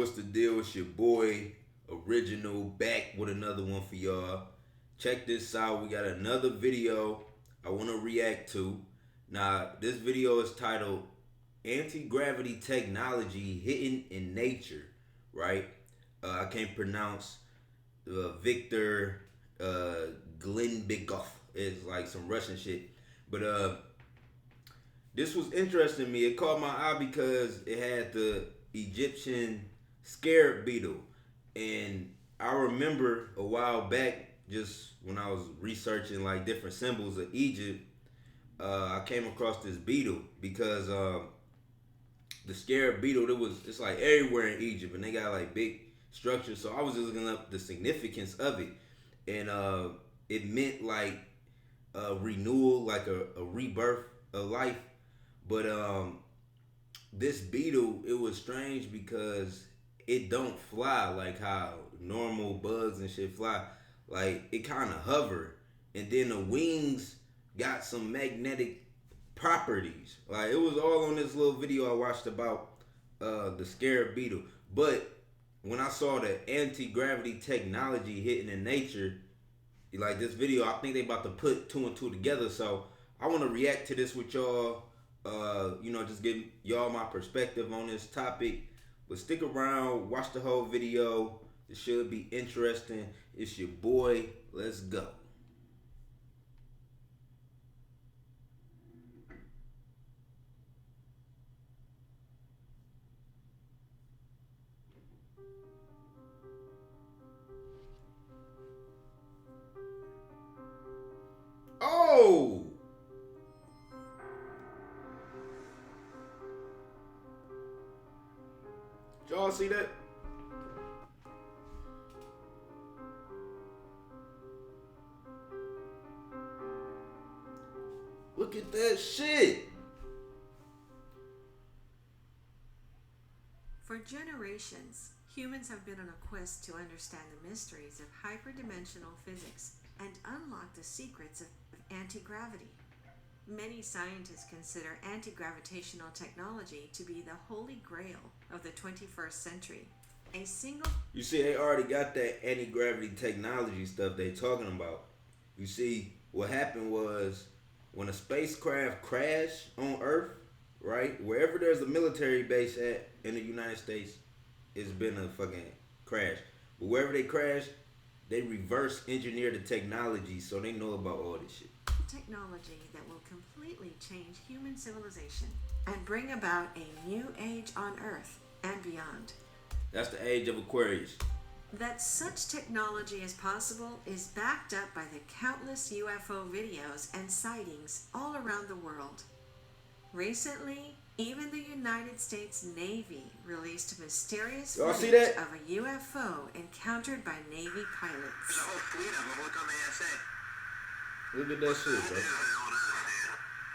what's the deal? It's your boy Original back with another one for y'all. Check this out. We got another video I want to react to. Now, this video is titled Anti-Gravity Technology Hidden in Nature, right? I can't pronounce Victor Glenbigov. It's like some Russian shit. But this was interesting to me. It caught my eye because it had the Egyptian scarab beetle. And I remember a while back, just when I was researching like different symbols of Egypt, I came across this beetle because the scarab beetle, it's like everywhere in Egypt, and they got like big structures. So I was just looking up the significance of it, and it meant like a renewal, like a rebirth of life. But this beetle, it was strange because it don't fly like how normal bugs and shit fly. Like, it kind of hover, and then the wings got some magnetic properties. Like, it was all on this little video I watched about the scarab beetle. But when I saw the anti-gravity technology hitting in nature, like this video, I think they about to put two and two together. So I want to react to this with y'all. Just give y'all my perspective on this topic. But stick around, watch the whole video. It should be interesting. It's your boy. Let's go. Oh! Did y'all see that? Look at that shit. For generations, humans have been on a quest to understand the mysteries of hyperdimensional physics and unlock the secrets of anti-gravity. Many scientists consider anti-gravitational technology to be the Holy Grail of the 21st century. You see, they already got that anti-gravity technology stuff they talking about. You see, what happened was when a spacecraft crashed on Earth, right? Wherever there's a military base at in the United States, it's been a fucking crash. But wherever they crash, they reverse engineer the technology so they know about all this shit. Technology that will completely change human civilization and bring about a new age on Earth and beyond. That's the age of Aquarius. That such technology is possible is backed up by the countless UFO videos and sightings all around the world. Recently, even the United States Navy released mysterious footage of a UFO encountered by Navy pilots. There's a whole fleet of them. Look on the SA. Look at that shit, bro.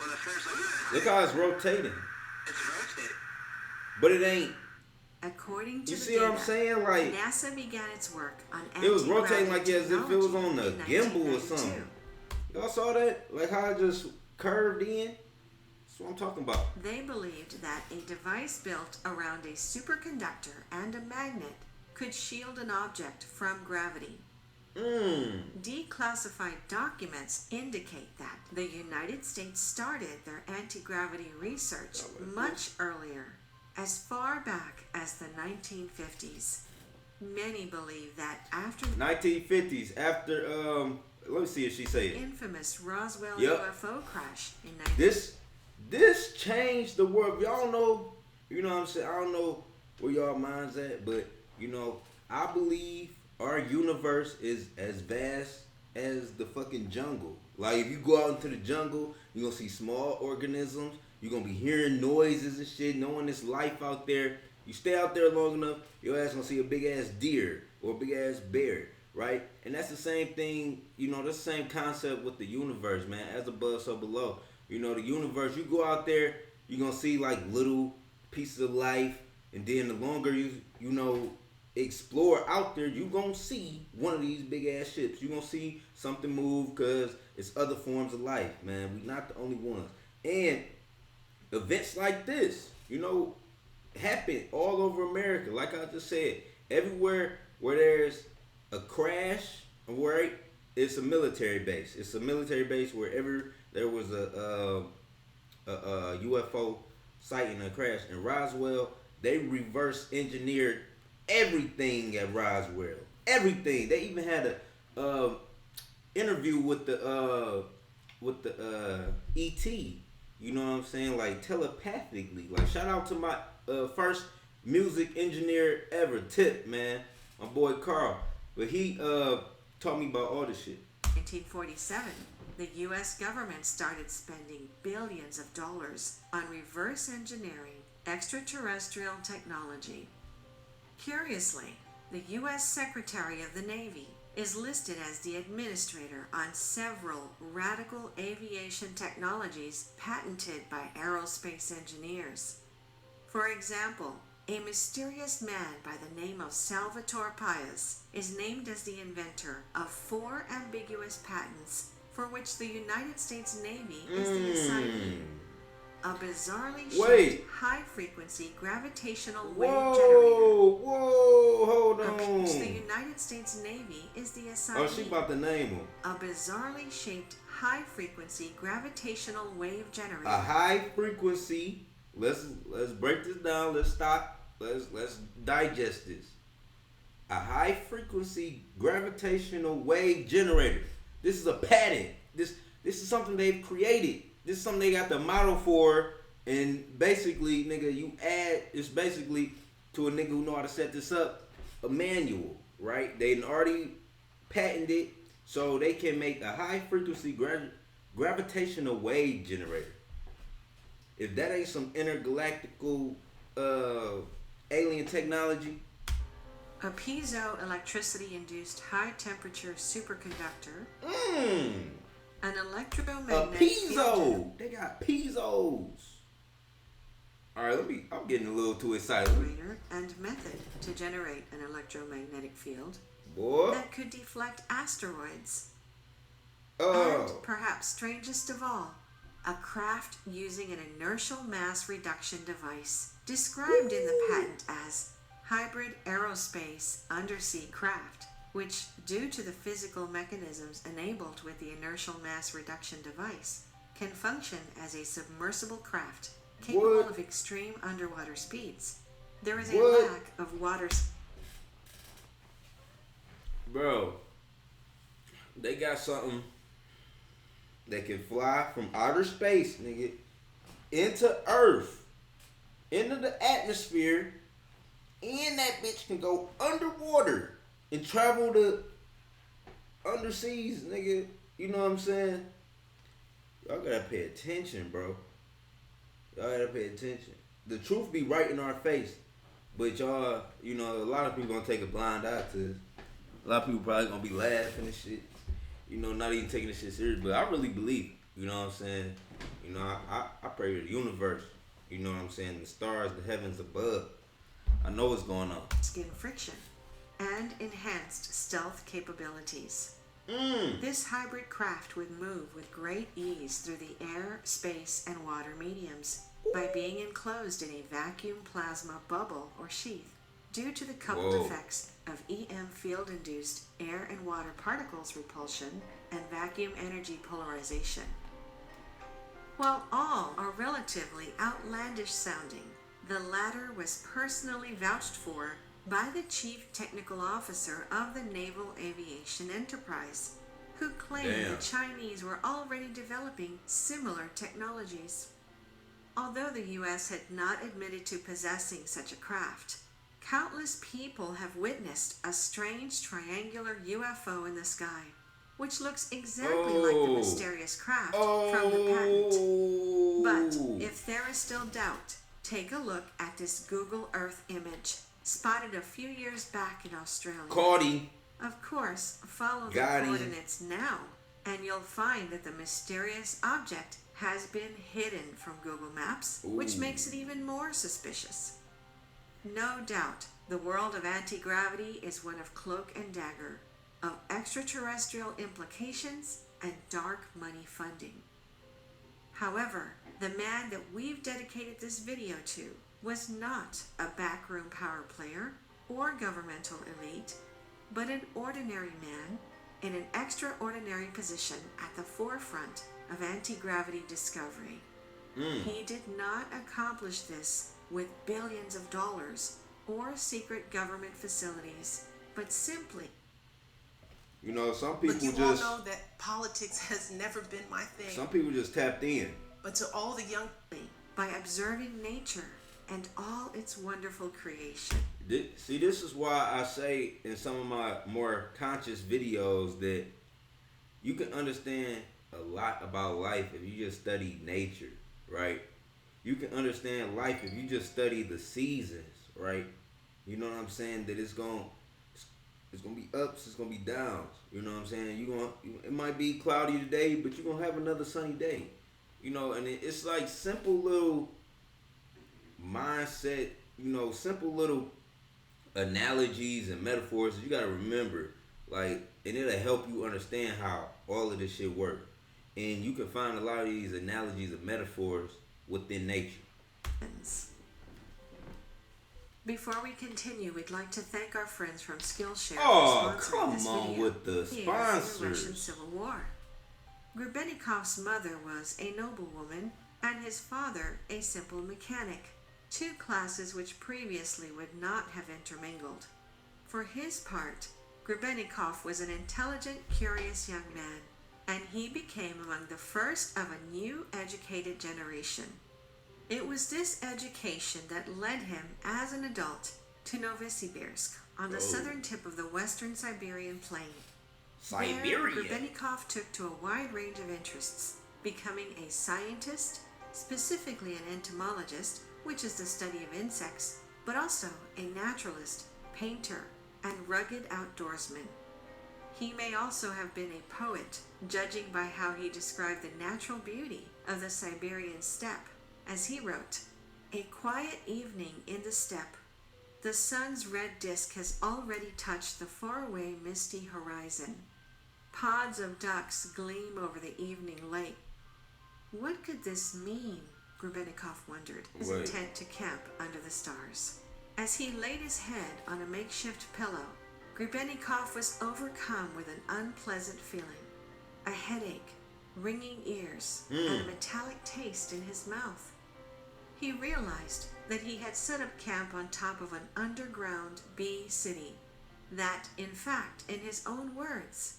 Well, the first look how it's rotating. It's rotating. But it ain't. According to you the see data, what I'm saying? Like, NASA began its work on it was rotating like as if it was on a a gimbal or something. Y'all saw that? Like how it just curved in? That's what I'm talking about. They believed that a device built around a superconductor and a magnet could shield an object from gravity. Declassified documents indicate that the United States started their anti-gravity research much earlier, as far back as the 1950s. Many believe that after the 1950s, after let me see if she say it. Infamous Roswell UFO crash in 19... This changed the world. Y'all know, you know what I'm saying? I don't know where y'all minds at, but you know, I believe our universe is as vast as the fucking jungle. Like, if you go out into the jungle, you're gonna see small organisms. You're gonna be hearing noises and shit, knowing there's life out there. You stay out there long enough, your ass gonna see a big ass deer or a big ass bear, right? And that's the same thing, you know, that's the same concept with the universe, man. As above, so below. You know, the universe, you go out there, you're gonna see like little pieces of life, and then the longer you explore out there, you gonna see one of these big ass ships. You gonna see something move because it's other forms of life, man. We not the only ones. And events like this, you know, happen all over America. Like I just said, everywhere where there's a crash, where it's a military base. It's a military base wherever there was a UFO sighting, a crash in Roswell. They reverse engineered everything at Roswell. Everything. They even had a interview with the ET. You know what I'm saying? Like telepathically. Like shout out to my first music engineer ever, Tip, man. My boy Carl. But he taught me about all this shit. 1947, the U.S. government started spending billions of dollars on reverse engineering extraterrestrial technology. Curiously, the U.S. Secretary of the Navy is listed as the administrator on several radical aviation technologies patented by aerospace engineers. For example, a mysterious man by the name of Salvatore Pais is named as the inventor of 4 ambiguous patents for which the United States Navy is the assignee. A bizarrely shaped high-frequency gravitational wave generator. Whoa, hold on. The United States Navy is the assignee. Oh, she about to name them. A bizarrely shaped high-frequency gravitational wave generator. A high-frequency. Let's break this down. Let's stop. Let's digest this. A high-frequency gravitational wave generator. This is a patent. This is something they've created. This is something they got the model for, and basically, nigga, you add, it's basically to a nigga who know how to set this up, a manual, right? They already patented it, so they can make a high-frequency gravitational wave generator. If that ain't some intergalactical alien technology. A piezo-electricity-induced high-temperature superconductor. An electromagnetic piezo. They got piezos. All right, I'm getting a little too excited. And method to generate an electromagnetic field Boy. that could deflect asteroids. And perhaps strangest of all, a craft using an inertial mass reduction device described in the patent as hybrid aerospace undersea craft, which, due to the physical mechanisms enabled with the inertial mass reduction device, can function as a submersible craft capable of extreme underwater speeds. There is a lack of water. Bro, they got something that can fly from outer space, nigga, into Earth, into the atmosphere, and that bitch can go underwater and travel to underseas, nigga. You know what I'm saying? Y'all gotta pay attention, bro. Y'all gotta pay attention. The truth be right in our face, but y'all, you know, a lot of people gonna take a blind eye to this. A lot of people probably gonna be laughing and shit. You know, not even taking this shit serious. But I really believe, you know what I'm saying? You know, I pray to the universe. You know what I'm saying? The stars, the heavens above. I know what's going on. Skin friction and enhanced stealth capabilities. This hybrid craft would move with great ease through the air, space, and water mediums by being enclosed in a vacuum plasma bubble or sheath due to the coupled effects of EM field-induced air and water particles repulsion and vacuum energy polarization. While all are relatively outlandish sounding, the latter was personally vouched for by the Chief Technical Officer of the Naval Aviation Enterprise, who claimed the Chinese were already developing similar technologies. Although the U.S. had not admitted to possessing such a craft, countless people have witnessed a strange triangular UFO in the sky, which looks exactly like the mysterious craft from the patent. But if there is still doubt, take a look at this Google Earth image, spotted a few years back in Australia. Caught him. Of course, follow the coordinates now, and you'll find that the mysterious object has been hidden from Google Maps, which makes it even more suspicious. No doubt, the world of anti-gravity is one of cloak and dagger, of extraterrestrial implications and dark money funding. However, the man that we've dedicated this video to was not a backroom power player or governmental elite, but an ordinary man in an extraordinary position at the forefront of anti-gravity discovery. He did not accomplish this with billions of dollars or secret government facilities, but simply. You know, some people But you just. all know that politics has never been my thing. Some people just tapped in. But to all the young, By observing nature and all its wonderful creation. See, this is why I say in some of my more conscious videos that you can understand a lot about life if you just study nature, right? You can understand life if you just study the seasons, right? You know what I'm saying? That it's gonna be ups, it's gonna be downs. You know what I'm saying? It might be cloudy today, but you're gonna have another sunny day. You know, and it's like simple little mindset, you know, simple little analogies and metaphors that you gotta remember, like, and it'll help you understand how all of this shit works. And you can find a lot of these analogies and metaphors within nature. Before we continue, we'd like to thank our friends from Skillshare Oh, for sponsoring come this on video with the here in the Russian sponsors. Civil War. Grubenikov's mother was a noblewoman and his father a simple mechanic, two classes which previously would not have intermingled. For his part, Grubenikov was an intelligent, curious young man, and he became among the first of a new educated generation. It was this education that led him as an adult to Novosibirsk on the southern tip of the western Siberian plain. Siberia. There, Grubenikov took to a wide range of interests, becoming a scientist, specifically an entomologist, which is the study of insects, but also a naturalist, painter, and rugged outdoorsman. He may also have been a poet, judging by how he described the natural beauty of the Siberian steppe, as he wrote, "A quiet evening in the steppe. The sun's red disk has already touched the faraway misty horizon. Pods of ducks gleam over the evening lake." What could this mean? Grubenikov wondered, his intent to camp under the stars. As he laid his head on a makeshift pillow, Grubenikov was overcome with an unpleasant feeling, a headache, ringing ears, and a metallic taste in his mouth. He realized that he had set up camp on top of an underground bee city, that, in fact, in his own words,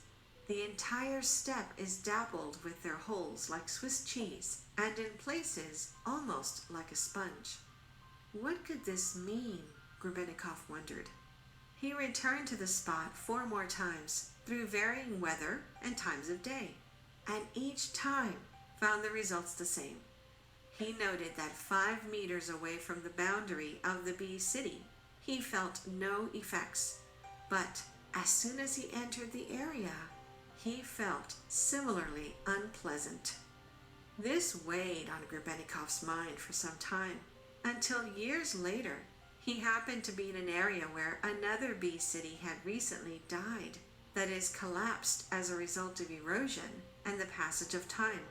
the entire steppe is dappled with their holes like Swiss cheese, and in places almost like a sponge. What could this mean? Grubenikov wondered. He returned to the spot 4 more times through varying weather and times of day, and each time found the results the same. He noted that 5 meters away from the boundary of the bee city, he felt no effects, but as soon as he entered the area, he felt similarly unpleasant. This weighed on Grubenikov's mind for some time, until years later he happened to be in an area where another bee city had recently died, that is, collapsed as a result of erosion and the passage of time.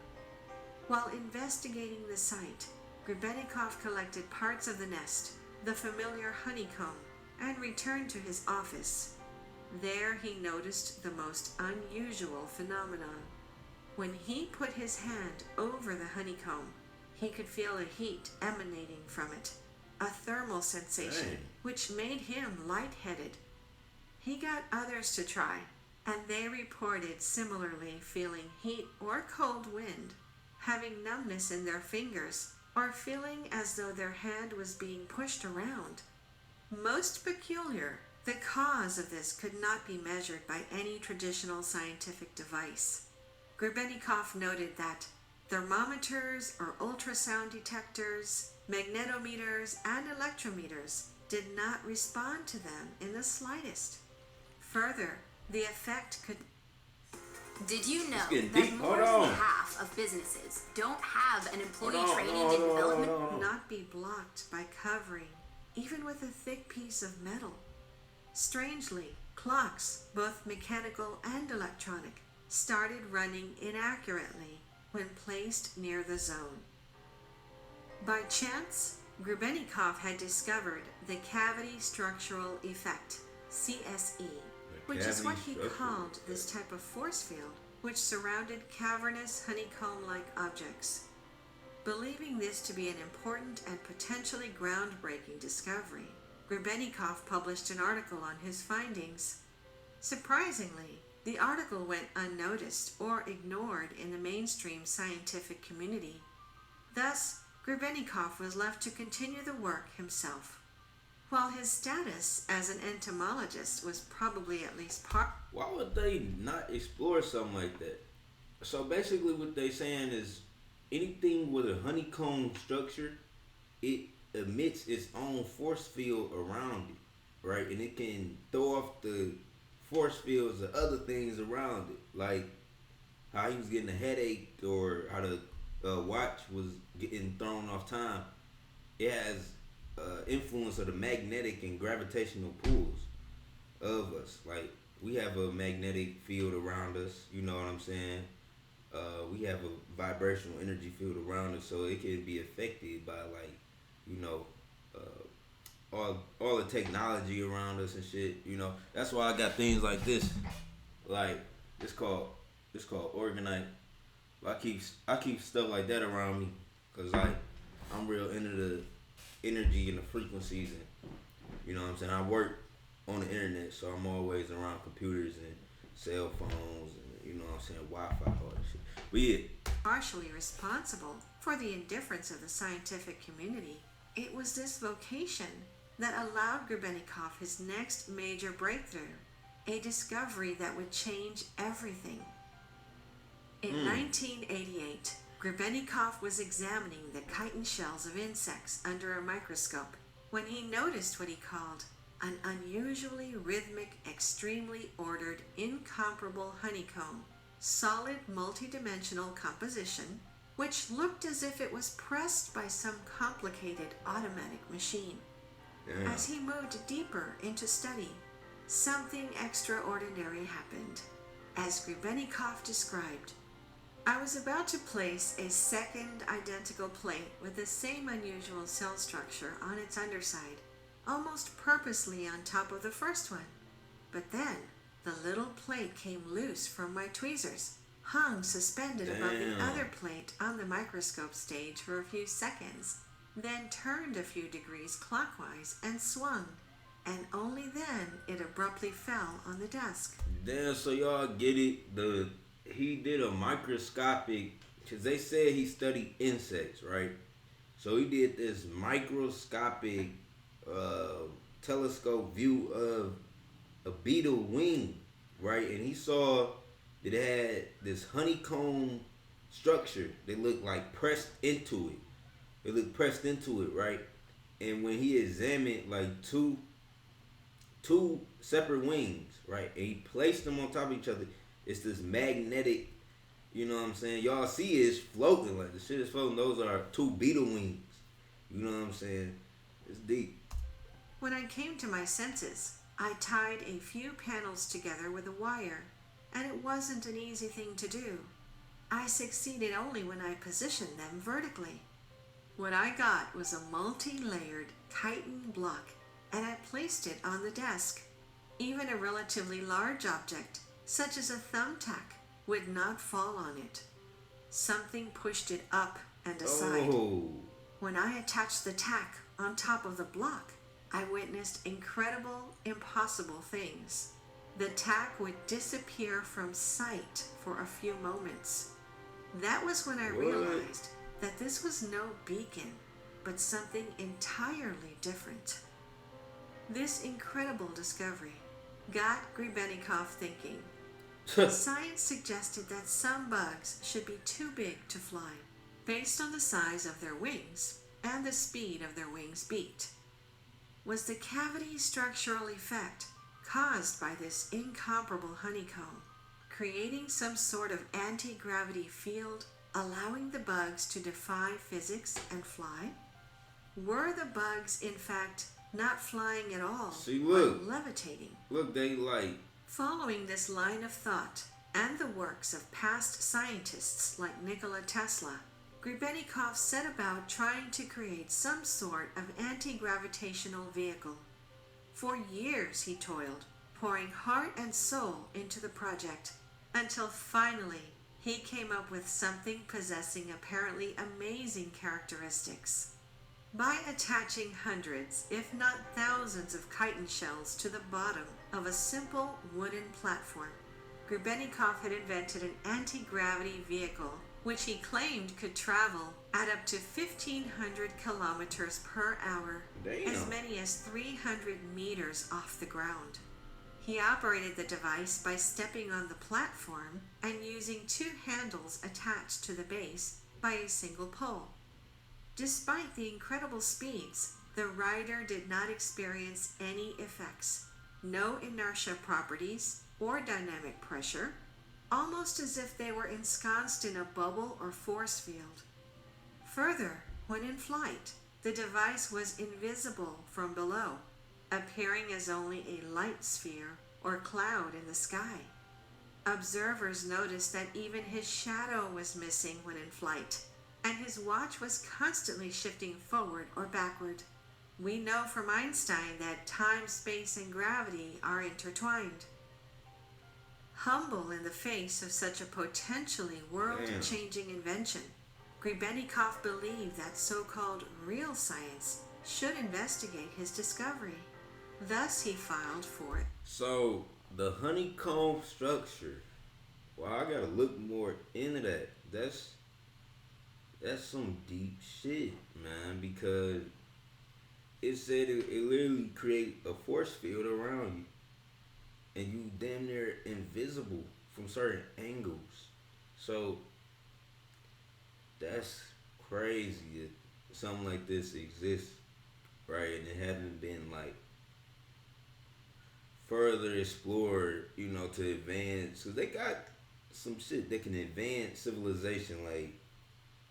While investigating the site, Grubenikov collected parts of the nest, the familiar honeycomb, and returned to his office. There he noticed the most unusual phenomenon. When he put his hand over the honeycomb, he could feel a heat emanating from it, a thermal sensation which made him lightheaded. He got others to try, and they reported similarly feeling heat or cold wind, having numbness in their fingers, or feeling as though their hand was being pushed around. Most peculiar, the cause of this could not be measured by any traditional scientific device. Grubenikov noted that thermometers or ultrasound detectors, magnetometers, and electrometers did not respond to them in the slightest. Further, the effect could. Did you know getting that deep. more Hold than on. half of businesses don't have an employee Hold on, training hold and on, development? hold on. not be blocked by covering, even with a thick piece of metal. Strangely, clocks, both mechanical and electronic, started running inaccurately when placed near the zone. By chance, Grebennikov had discovered the cavity structural effect, CSE, which is what he called this type of force field which surrounded cavernous honeycomb-like objects. Believing this to be an important and potentially groundbreaking discovery, Grebennikov published an article on his findings. Surprisingly, the article went unnoticed or ignored in the mainstream scientific community. Thus, Grebennikov was left to continue the work himself. While his status as an entomologist was probably at least part... Why would they not explore something like that? So basically what they saying is anything with a honeycomb structure, it emits its own force field around it, right? And it can throw off the force fields of other things around it, like how he was getting a headache or how the watch was getting thrown off time. It has influence of the magnetic and gravitational pulls of us. Like we have a magnetic field around us, you know what I'm saying? We have a vibrational energy field around us, so it can be affected by like, you know, all the technology around us and shit. You know, that's why I got things like this. Like it's called organite. I keep stuff like that around me, cause like I'm real into the energy and the frequencies, and you know what I'm saying. I work on the internet, so I'm always around computers and cell phones and you know what I'm saying, Wi-Fi, all that shit. But yeah, partially responsible for the indifference of the scientific community. It was this vocation that allowed Grebennikov his next major breakthrough, a discovery that would change everything. In 1988, Grebennikov was examining the chitin shells of insects under a microscope when he noticed what he called an unusually rhythmic, extremely ordered, incomparable honeycomb, solid multidimensional composition, which looked as if it was pressed by some complicated automatic machine. damn. As he moved deeper into study, something extraordinary happened. As Grebennikov described, I was about to place a second identical plate with the same unusual cell structure on its underside, almost purposely on top of the first one. But then, the little plate came loose from my tweezers, hung suspended above the Damn. other plate on the microscope stage for a few seconds, then turned a few degrees clockwise and swung, and only then it abruptly fell on the desk. Damn, so y'all get it. He did a microscopic, because they said he studied insects, right? So he did this microscopic telescope view of a beetle wing, right? And he saw that it had this honeycomb structure that looked like pressed into it. It looked pressed into it, right? And when he examined like two separate wings, right? And he placed them on top of each other. It's this magnetic, you know what I'm saying? Y'all see it's floating, like the shit is floating. Those are two beetle wings. You know what I'm saying? It's deep. When I came to my senses, I tied a few panels together with a wire, and it wasn't an easy thing to do. I succeeded only when I positioned them vertically. What I got was a multi-layered chitin block, and I placed it on the desk. Even a relatively large object, such as a thumbtack, would not fall on it. Something pushed it up and aside. Oh. When I attached the tack on top of the block, I witnessed incredible, impossible things. The tack would disappear from sight for a few moments. That was when I realized that this was no beacon, but something entirely different. This incredible discovery got Grebennikov thinking. Science suggested that some bugs should be too big to fly, based on the size of their wings and the speed of their wings' beat. Was the cavity structural effect caused by this incomparable honeycomb creating some sort of anti-gravity field, allowing the bugs to defy physics and fly? Were the bugs, in fact, not flying at all, See, look. but levitating? Look, they like, Following this line of thought and the works of past scientists like Nikola Tesla, Grebennikov set about trying to create some sort of anti-gravitational vehicle. For years he toiled, pouring heart and soul into the project, until finally he came up with something possessing apparently amazing characteristics. By attaching hundreds, if not thousands of chitin shells to the bottom of a simple wooden platform, Grebennikov had invented an anti-gravity vehicle which he claimed could travel at up to 1,500 kilometers per hour, as many as 300 meters off the ground. He operated the device by stepping on the platform and using two handles attached to the base by a single pole. Despite the incredible speeds, the rider did not experience any effects, no inertia properties or dynamic pressure, almost as if they were ensconced in a bubble or force field. Further, when in flight, the device was invisible from below, appearing as only a light sphere or cloud in the sky. Observers noticed that even his shadow was missing when in flight, and his watch was constantly shifting forward or backward. We know from Einstein that time, space, and gravity are intertwined. Humble in the face of such a potentially world-changing invention, Grebennikov believed that so-called real science should investigate his discovery. Thus he filed for it. So, the honeycomb structure, well, I gotta look more into that. That's some deep shit, man, because it said it literally create a force field around you. And you damn near invisible from certain angles. So that's crazy that something like this exists, right? And it hasn't been like further explored, to advance. Cause they got some shit that can advance civilization. Like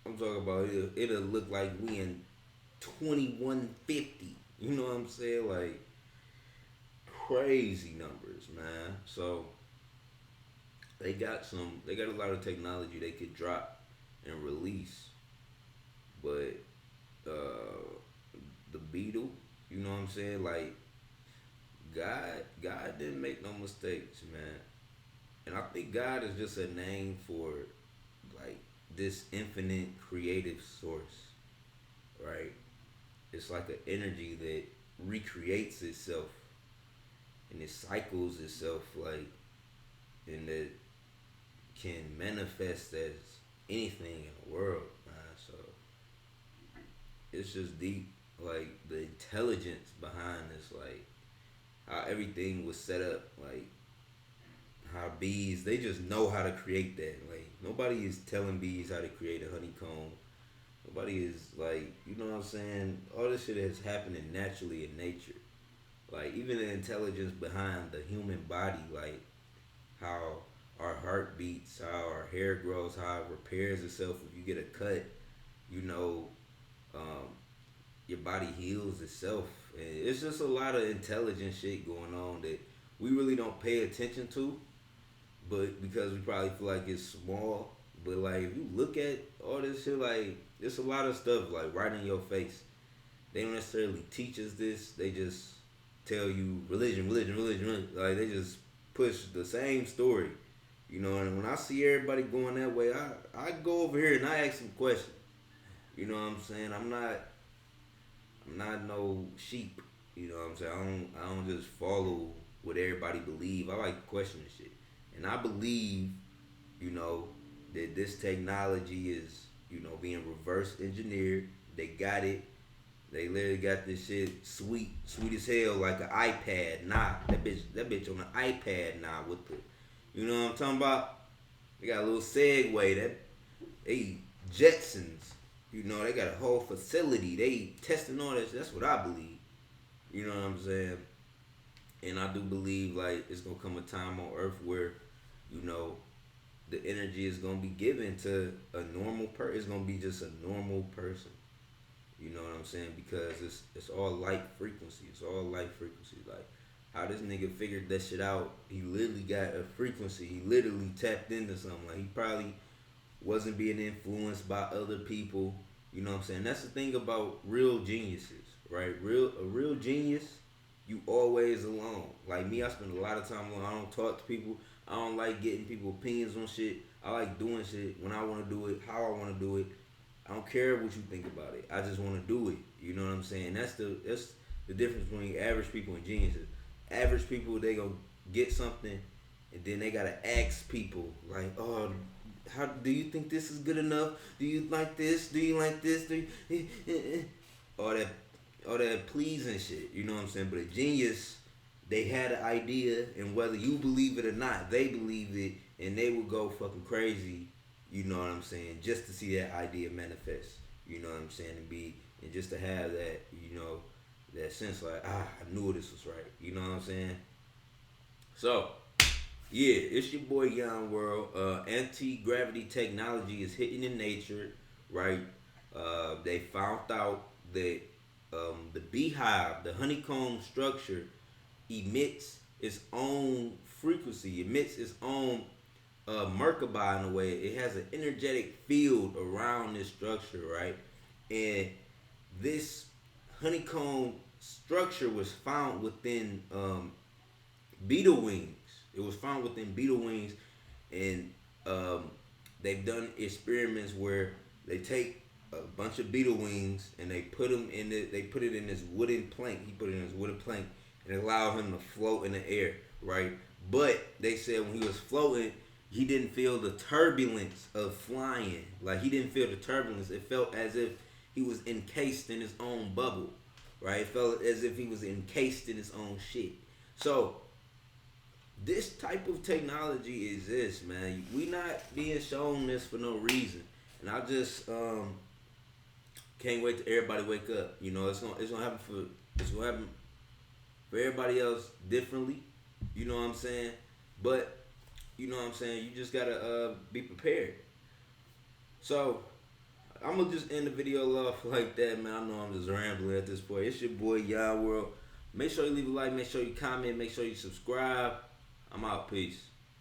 I'm talking about, it'll look like we in 2150. You know what I'm saying? Like crazy numbers, man. So they got a lot of technology they could drop and release. But the beetle, you know what I'm saying? Like God didn't make no mistakes, man. And I think God is just a name for like this infinite creative source, right? It's like an energy that recreates itself and it cycles itself, like, and that can manifest as anything in the world, man. So it's just deep, like the intelligence behind this, like how everything was set up, like how bees, they just know how to create that. Like nobody is telling bees how to create a honeycomb. Nobody is like, you know what I'm saying? All this shit is happening naturally in nature. Like even the intelligence behind the human body, like how our heart beats, how our hair grows, how it repairs itself. If you get a cut, your body heals itself. And it's just a lot of intelligent shit going on that we really don't pay attention to, but because we probably feel like it's small. But like if you look at all this shit, like there's a lot of stuff like right in your face. They don't necessarily teach us this. They just tell you religion. Like they just push the same story, And when I see everybody going that way, I go over here and I ask some questions. You know what I'm saying? I'm not no sheep. You know what I'm saying? I don't just follow what everybody believe. I like questioning shit, and I believe, that this technology is, being reverse engineered. They got it. They literally got this shit sweet as hell, like an iPad. Nah, that bitch on an iPad now with the, you know what I'm talking about? They got a little Segway that they Jetsons. They got a whole facility. They testing all this. That's what I believe. You know what I'm saying? And I do believe like it's gonna come a time on Earth where, the energy is gonna be given to a normal person. It's gonna be just a normal person. You know what I'm saying? Because it's all light frequency. It's all light frequency. Like how this nigga figured that shit out. He literally got a frequency. He literally tapped into something. Like he probably wasn't being influenced by other people. You know what I'm saying? That's the thing about real geniuses, right? A real genius, you always alone. Like me, I spend a lot of time alone. I don't talk to people. I don't like getting people's opinions on shit. I like doing shit when I want to do it, how I want to do it. I don't care what you think about it. I just want to do it. You know what I'm saying? That's the difference between average people and geniuses. Average people, they gonna get something, and then they gotta ask people like, oh, how do you think this is good enough? Do you like this? Do you like this? Do you, all that pleasing shit. You know what I'm saying? But a genius, they had an idea, and whether you believe it or not, they believe it, and they will go fucking crazy. You know what I'm saying? Just to see that idea manifest. You know what I'm saying? And just to have that, you know, that sense like, I knew this was right. You know what I'm saying? So, yeah, it's your boy Young World. Anti-gravity technology is hitting in nature, right? They found out that the beehive, the honeycomb structure, emits its own frequency, emits its own Merkaba in a way. It has an energetic field around this structure, right? And this honeycomb structure was found within beetle wings. It was found within beetle wings, and they've done experiments where they take a bunch of beetle wings and they put them in they put it in this wooden plank. He put it in this wooden plank and allowed him to float in the air, right? But they said when he was floating, he didn't feel the turbulence of flying. Like, he didn't feel the turbulence. It felt as if he was encased in his own bubble, right? It felt as if he was encased in his own shit. So, this type of technology exists, man. We not being shown this for no reason. And I just can't wait till everybody wake up. You know, it's gonna happen for everybody else differently. You know what I'm saying? But you know what I'm saying, you just gotta be prepared. So I'm gonna just end the video off like that, man. I know I'm just rambling at this point. It's your boy Young World. Make sure you leave a like, make sure you comment, make sure you subscribe. I'm out. Peace.